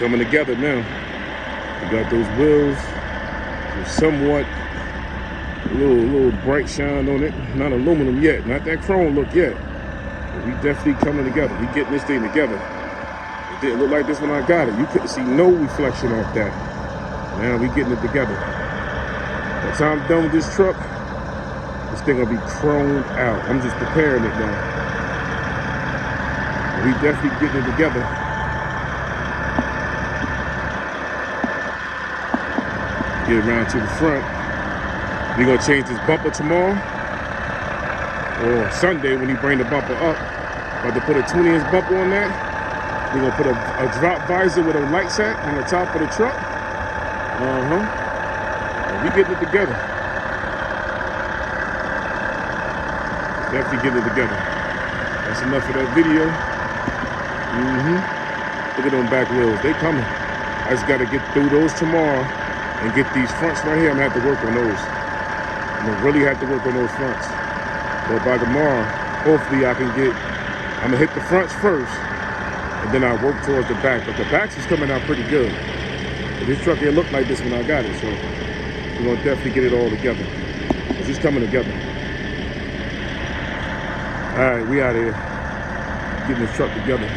coming together now. We got those wheels with somewhat a little bright shine on it. Not aluminum yet, not that chrome look yet. But we definitely coming together. We getting this thing together. It didn't look like this when I got it. You couldn't see no reflection off that. Now we getting it together. By the time I'm done with this truck, this thing gonna be chromed out. I'm just preparing it now. We definitely getting it together. Get around to the front. We're gonna change this bumper tomorrow or Sunday when he bring the bumper up. About to put a 20-inch bumper on that. We're gonna put a drop visor with a light set on the top of the truck. And we getting it together. Definitely getting it together. That's enough of that video. Look at them back wheels. They coming. I just gotta get through those tomorrow and get these fronts right here. I'm gonna have to work on those. I'm gonna really have to work on those fronts. But by tomorrow, hopefully I'm gonna hit the fronts first, and then I work towards the back. But the backs is coming out pretty good. But this truck here looked like this when I got it, so we're gonna definitely get it all together. It's just coming together. All right, we out of here. Getting this truck together.